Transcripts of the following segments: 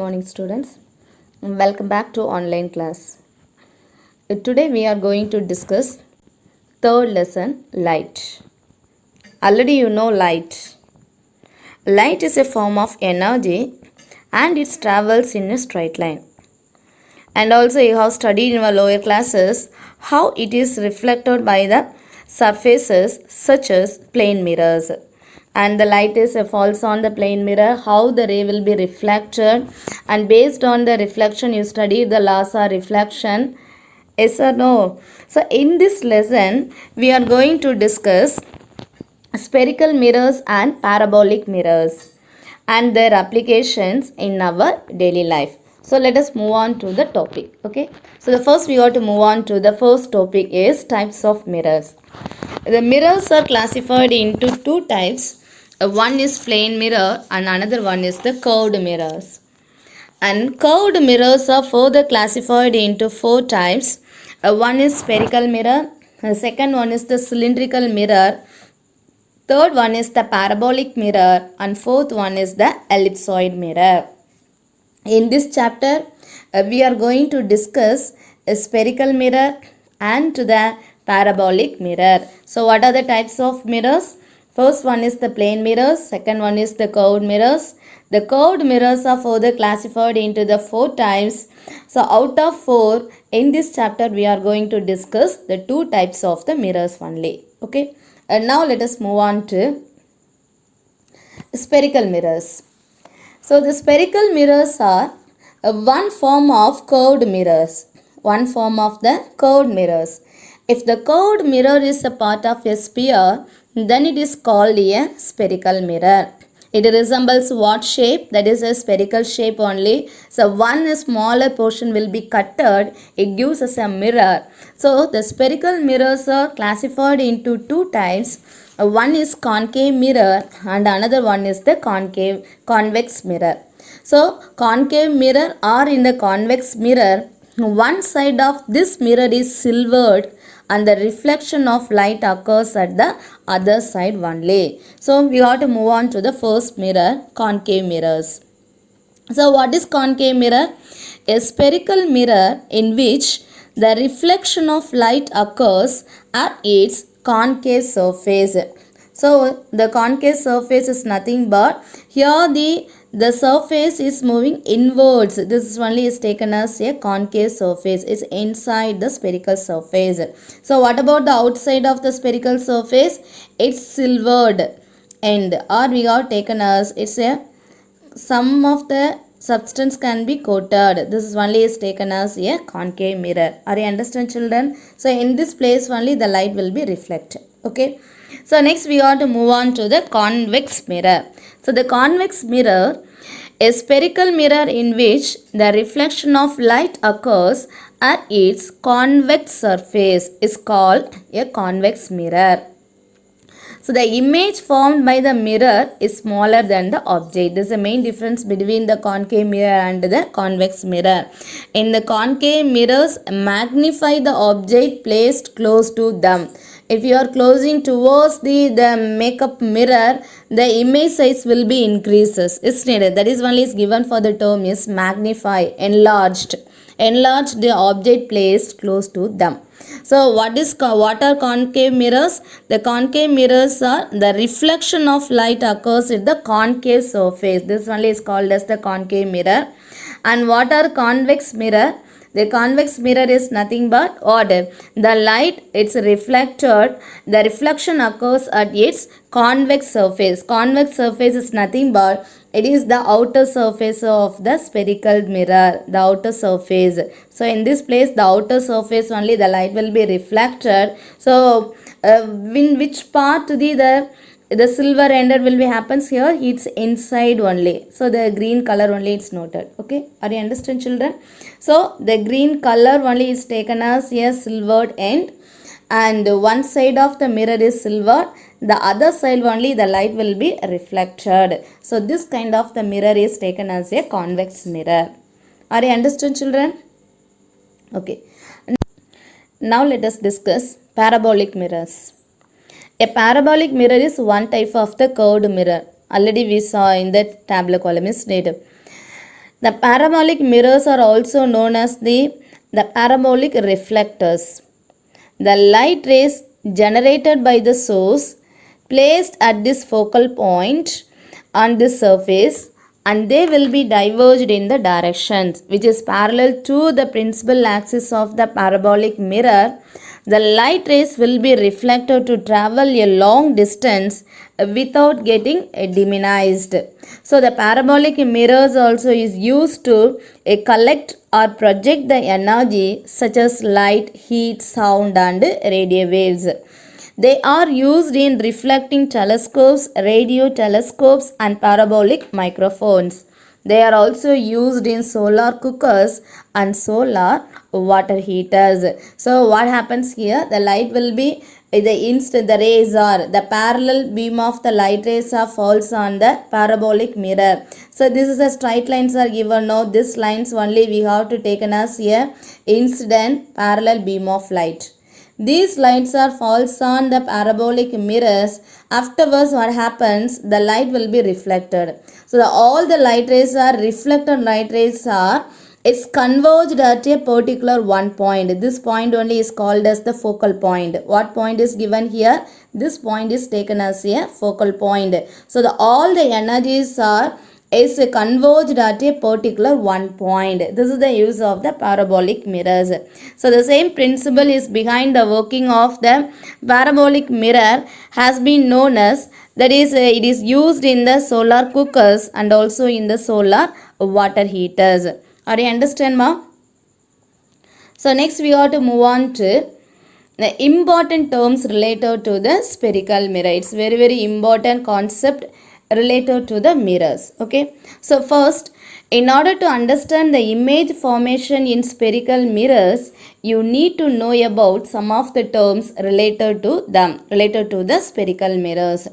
morning, students. Welcome back to online class. Today we are going to discuss third lesson, light. Already you know light. Light is a form of energy and it travels in a straight line. And also you have studied in your lower classes how it is reflected by the surfaces such as plane mirrors. And the light is falls on the plane mirror, how the ray will be reflected, and based on the reflection you study the laws of reflection. Yes or no? So in this lesson we are going to discuss spherical mirrors and parabolic mirrors and their applications in our daily life. So let us move on to the topic. Okay, so the first we got to move on to the first topic is types of mirrors. The mirrors are classified into two types. One is plane mirror and another one is the curved mirrors. And curved mirrors are further classified into four types. One is spherical mirror, the second one is the cylindrical mirror, third one is the parabolic mirror, and fourth one is the ellipsoid mirror. In this chapter, we are going to discuss a spherical mirror and the parabolic mirror. So what are the types of mirrors? First one is the plane mirrors, second one is the curved mirrors. The curved mirrors are further classified into the four types. So out of four, in this chapter we are going to discuss the two types of the mirrors only. Okay. And now let us move on to spherical mirrors. So the spherical mirrors are one form of curved mirrors. One form of the curved mirrors. If the curved mirror is a part of a sphere, then it is called a spherical mirror. It resembles what shape? That is a spherical shape only. So one smaller portion will be cutted. It gives us a mirror. So the spherical mirrors are classified into two types. One is concave mirror and another one is the convex mirror. So concave mirror or in the convex mirror, one side of this mirror is silvered and the reflection of light occurs at the other side only. So we have to move on to the first mirror, concave mirrors. So what is concave mirror? A spherical mirror in which the reflection of light occurs at its concave surface. So the concave surface is nothing but here the surface is moving inwards. This only is taken as a concave surface. It's inside the spherical surface. So what about the outside of the spherical surface? It's silvered end, or we are taken as it's a some of the substance can be coated. This is only is taken as a concave mirror. Are you understand, children? So in this place only the light will be reflected. Okay. So next we are to move on to the convex mirror. So the convex mirror, a spherical mirror in which the reflection of light occurs at its convex surface, is called a convex mirror. So the image formed by the mirror is smaller than the object. This is the main difference between the concave mirror and the convex mirror. In the concave mirrors, magnify the object placed close to them. If you are closing towards the makeup mirror, the image size will be increases. It's needed. That is only is given for the term is magnify, enlarged. Enlarge the object placed close to them. So what are concave mirrors? The concave mirrors are the reflection of light occurs at the concave surface. This only is called as the concave mirror. And what are convex mirror? The convex mirror is nothing but what? The light, it's reflected. The reflection occurs at its convex surface. Convex surface is nothing but it is the outer surface of the spherical mirror. The outer surface. So in this place, the outer surface only the light will be reflected. So in which part the silver ended will be happens here, it's inside only. So the green color only it's noted. Okay, are you understand, children? So the green color only is taken as a silvered end, and one side of the mirror is silver, the other side only the light will be reflected. So this kind of the mirror is taken as a convex mirror. Are you understand, children? Okay, now let us discuss parabolic mirrors. A parabolic mirror is one type of the curved mirror. Already we saw in the tabular column is stated. The parabolic mirrors are also known as the parabolic reflectors. The light rays generated by the source placed at this focal point on this surface, and they will be diverged in the directions which is parallel to the principal axis of the parabolic mirror. The light rays will be reflected to travel a long distance without getting diminished. So the parabolic mirrors also is used to collect or project the energy such as light, heat, sound and radio waves. They are used in reflecting telescopes, radio telescopes and parabolic microphones. They are also used in solar cookers and solar water heaters. So what happens here? The light will be the rays are the parallel beam of the light rays are falls on the parabolic mirror. So this is a straight lines are given. Now this lines only we have to take as here incident parallel beam of light. These lights are falls on the parabolic mirrors. Afterwards what happens? The light will be reflected. So all the light rays are reflected light rays are it's converged at a particular one point. This point only is called as the focal point. What point is given here? This point is taken as a focal point. So all the energies are is converged at a particular one point. This is the use of the parabolic mirrors. So the same principle is behind the working of the parabolic mirror has been known as that is it is used in the solar cookers and also in the solar water heaters. Are you understand, ma? So next we have to move on to the important terms related to the spherical mirror. It's very important concept related to the mirrors. Okay, so first, in order to understand the image formation in spherical mirrors, you need to know about some of the terms related to them, related to the spherical mirrors.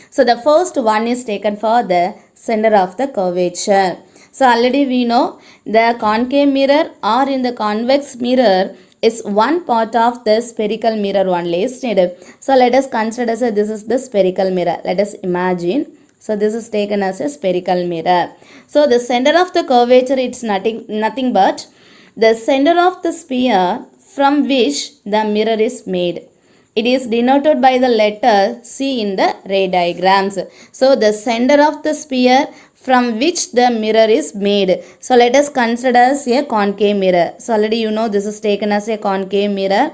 So the first one is taken for the center of the curvature. So already we know the concave mirror or in the convex mirror is one part of the spherical mirror only. So let us consider this is the spherical mirror. Let us imagine. So this is taken as a spherical mirror. So the center of the curvature it's nothing but the center of the sphere from which the mirror is made. It is denoted by the letter C in the ray diagrams. So the center of the sphere from which the mirror is made. So let us consider as a concave mirror. So already you know this is taken as a concave mirror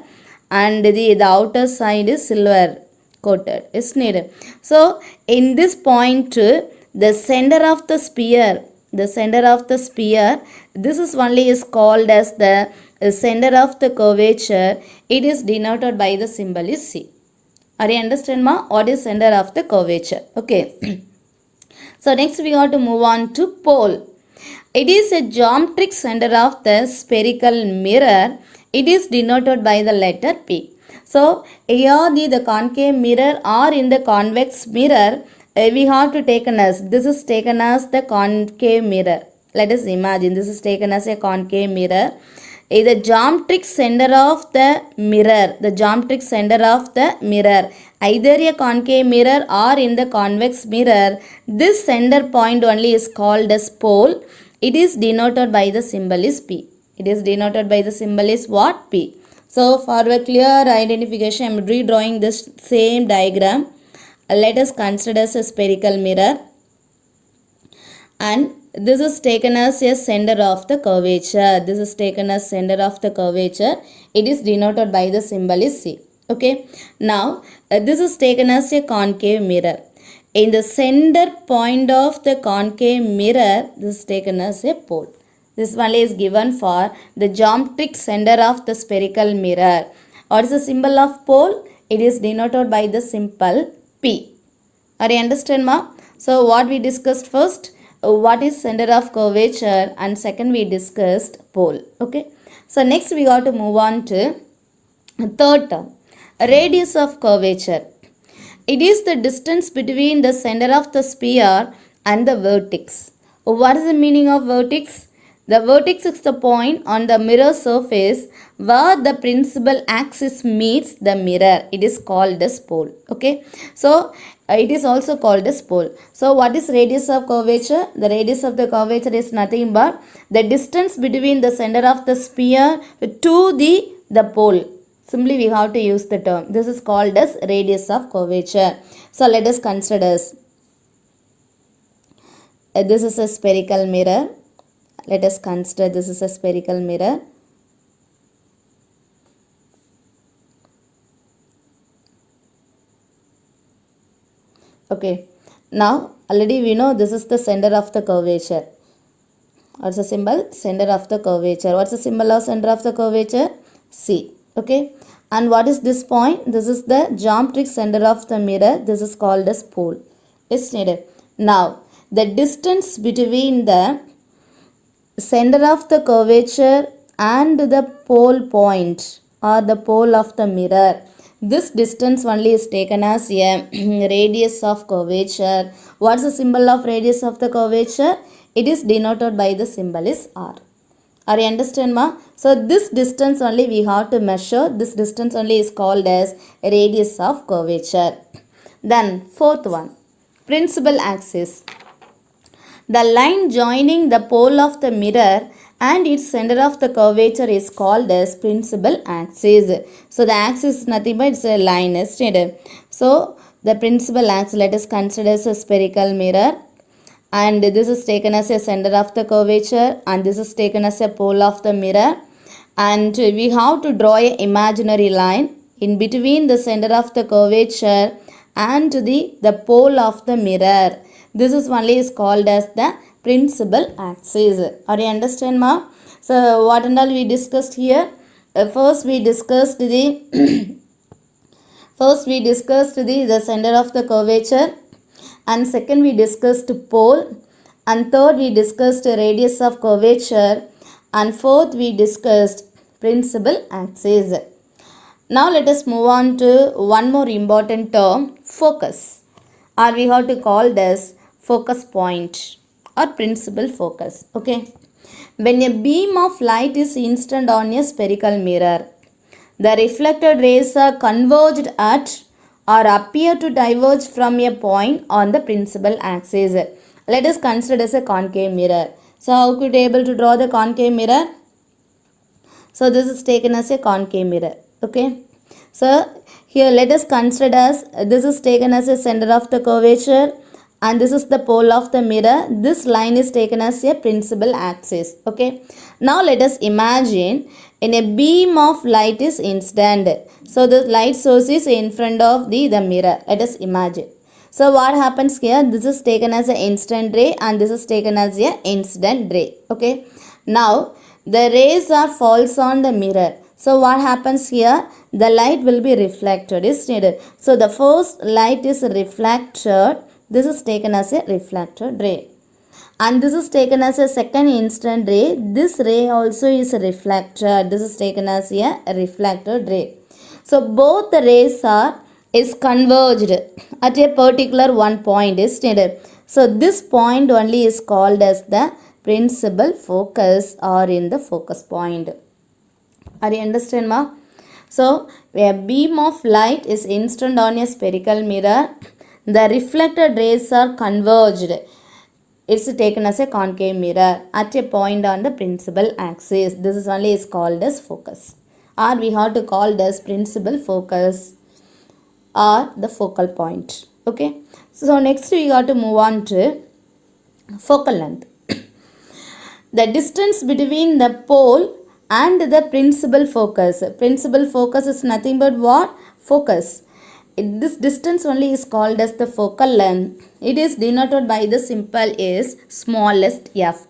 and the outer side is silver coated, isn't it? So in this point the center of the sphere, this is only is called as the center of the curvature. It is denoted by the symbol is C. Are you understand, ma? What is center of the curvature? Okay. So next we have to move on to pole. It is a geometric center of the spherical mirror. It is denoted by the letter P. So here the concave mirror or in the convex mirror we have to take as this is taken as the concave mirror. Let us imagine this is taken as a concave mirror. The geometric center of the mirror, either a concave mirror or in the convex mirror, this center point only is called as pole. It is denoted by the symbol is P. It is denoted by the symbol is what? P. So for a clear identification, I am redrawing this same diagram. Let us consider a spherical mirror and this is taken as a center of the curvature. This is taken as center of the curvature. It is denoted by the symbol is C. Okay. Now this is taken as a concave mirror. In the center point of the concave mirror, this is taken as a pole. This one is given for the geometric center of the spherical mirror. What is the symbol of pole? It is denoted by the symbol P. Are you understand, ma? So what we discussed first? What is center of curvature, and second we discussed pole. Okay. So next we got to move on to third term, radius of curvature. It is the distance between the center of the sphere and the vertex. What is the meaning of vertex? The vertex is the point on the mirror surface where the principal axis meets the mirror. It is called as pole. Okay. So It is also called as pole. So what is radius of curvature? The radius of the curvature is nothing but the distance between the center of the sphere to the pole. Simply we have to use the term. This is called as radius of curvature. So let us consider this. This is a spherical mirror. Let us consider this is a spherical mirror. Okay, now already we know this is the center of the curvature. What's the symbol? Center of the curvature. What's the symbol of center of the curvature? C. Okay, and what is this point? This is the geometric center of the mirror. This is called as pole. Is needed. Now the distance between the center of the curvature and the pole point or the pole of the mirror, this distance only is taken as a radius of curvature. What's the symbol of radius of the curvature? It is denoted by the symbol is R. Are you understand ma? So this distance only we have to measure. This distance only is called as radius of curvature. Then fourth one, principal axis. The line joining the pole of the mirror and its center of the curvature is called as principal axis. So the axis is nothing but it's a line, is it? So the principal axis, let us consider as a spherical mirror, and this is taken as a center of the curvature, and this is taken as a pole of the mirror, and we have to draw an imaginary line in between the center of the curvature and the pole of the mirror. This is only is called as the principal axis. Are you understand ma? So what and all we discussed here? First we discussed the the center of the curvature, and second we discussed pole, and third we discussed radius of curvature, and fourth we discussed principal axis. Now let us move on to one more important term, focus, or we have to call this focus point or principal focus. Okay, when a beam of light is incident on a spherical mirror, the reflected rays are converged at or appear to diverge from a point on the principal axis. Let us consider as a concave mirror. So how could you able to draw the concave mirror? So this is taken as a concave mirror. Okay, so here let us consider as this is taken as a center of the curvature, and this is the pole of the mirror. This line is taken as a principal axis. Okay, now let us imagine in a beam of light is incident. So the light source is in front of the mirror. Let us imagine. So what happens here? This is taken as an incident ray, and this is taken as a incident ray. Okay, now the rays are falls on the mirror. So what happens here? The light will be reflected, is needed. So the first light is reflected. This is taken as a reflected ray, and this is taken as a second incident ray. This ray also is reflected. This is taken as a reflected ray. So both the rays is converged at a particular one point, is needed. So this point only is called as the principal focus or in the focus point. Are you understand ma? So a beam of light is incident on a spherical mirror. The reflected rays are converged. It's taken as a concave mirror at a point on the principal axis. This is only is called as focus, or we have to call this principal focus or the focal point. Okay, so next we got to move on to focal length. The distance between the pole and the principal focus. Principal focus is nothing but what? Focus. This distance only is called as the focal length. It is denoted by the symbol is smallest f.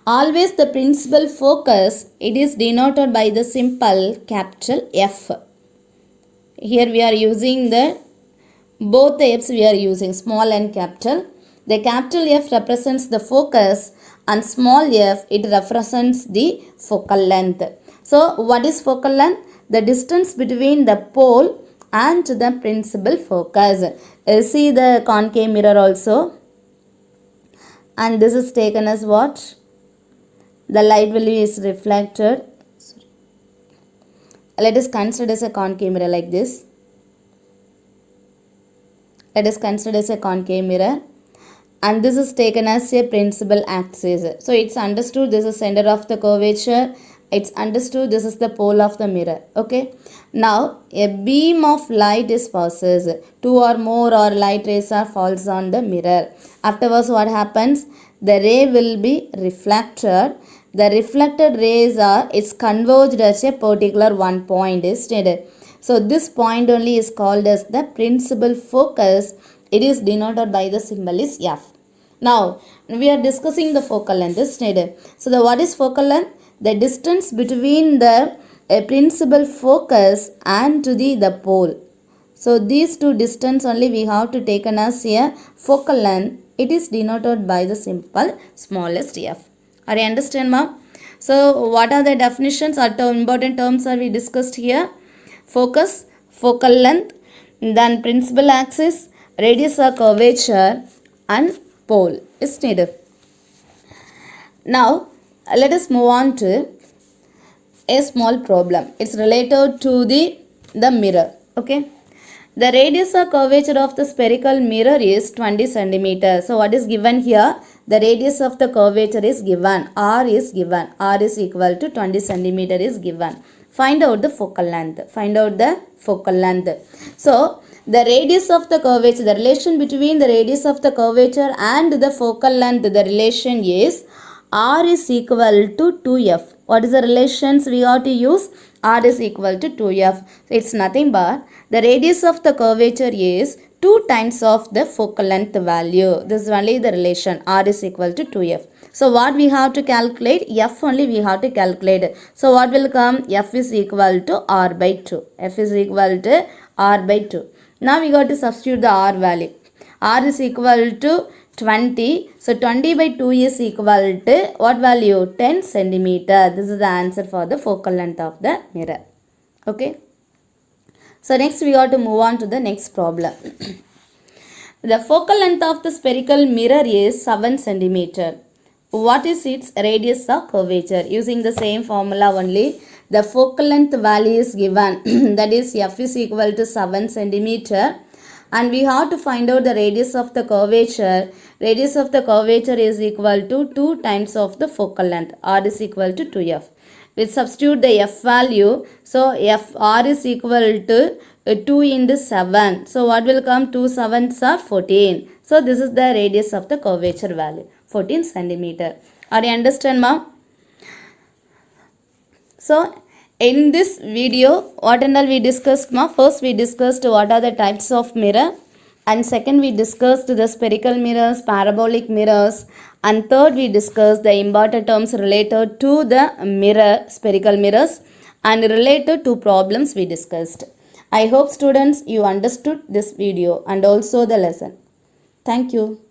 Always the principal focus, it is denoted by the symbol capital F. Here we are using both the F's we are using, small and capital. The capital F represents the focus, and small f it represents the focal length. So what is focal length? The distance between the pole and the principal focus. See the concave mirror also, and this is taken as what? The light will is reflected. Let us consider as a concave mirror like this. Let us consider as a concave mirror, and this is taken as a principal axis. So it's understood this is center of the curvature. It's understood this is the pole of the mirror. Okay. Now a beam of light is passes. Two or more or light rays are falls on the mirror. Afterwards, what happens? The ray will be reflected. The reflected rays are it's converged at a particular one point is stated. So this point only is called as the principal focus. It is denoted by the symbol is F. Now we are discussing the focal length is stated. So what is focal length? The distance between the principal focus and to the pole. So these two distance only we have to take as a focal length. It is denoted by the symbol smallest f. Are you understand, ma'am? So what are the definitions or important terms are we discussed here? Focus, focal length, then principal axis, radius or curvature, and pole is needed. Now let us move on to a small problem. It's related to the mirror. Okay. The radius or curvature of the spherical mirror is 20 centimeters. So what is given here? The radius of the curvature is given. R is given. R is equal to 20 centimeter is given. Find out the focal length. Find out the focal length. So the radius of the curvature, the relation between the radius of the curvature and the focal length, the relation is R is equal to 2F. What is the relations we have to use? R is equal to 2F. So it's nothing but the radius of the curvature is 2 times of the focal length value. This is only the relation. R is equal to 2F. So what we have to calculate? F only we have to calculate. So what will come? F is equal to R by 2. F is equal to R by 2. Now we got to substitute the R value. R is equal to 20. So 20 by 2 is equal to what value? 10 centimeter. This is the answer for the focal length of the mirror. Okay. So next we got to move on to the next problem. The focal length of the spherical mirror is 7 centimeter. What is its radius or curvature? Using the same formula only, the focal length value is given. That is F is equal to 7 centimeter. And we have to find out the radius of the curvature. Radius of the curvature is equal to 2 times of the focal length. R is equal to 2F. We substitute the F value. So R is equal to 2 into 7. So what will come? 2 7s are 14. So this is the radius of the curvature value. 14 centimeter. Are you understand, ma'am? So in this video, what and all we discussed, ma? First we discussed what are the types of mirror, and second we discussed the spherical mirrors, parabolic mirrors, and third we discussed the important terms related to the mirror, spherical mirrors, and related to problems we discussed. I hope students you understood this video and also the lesson. Thank you.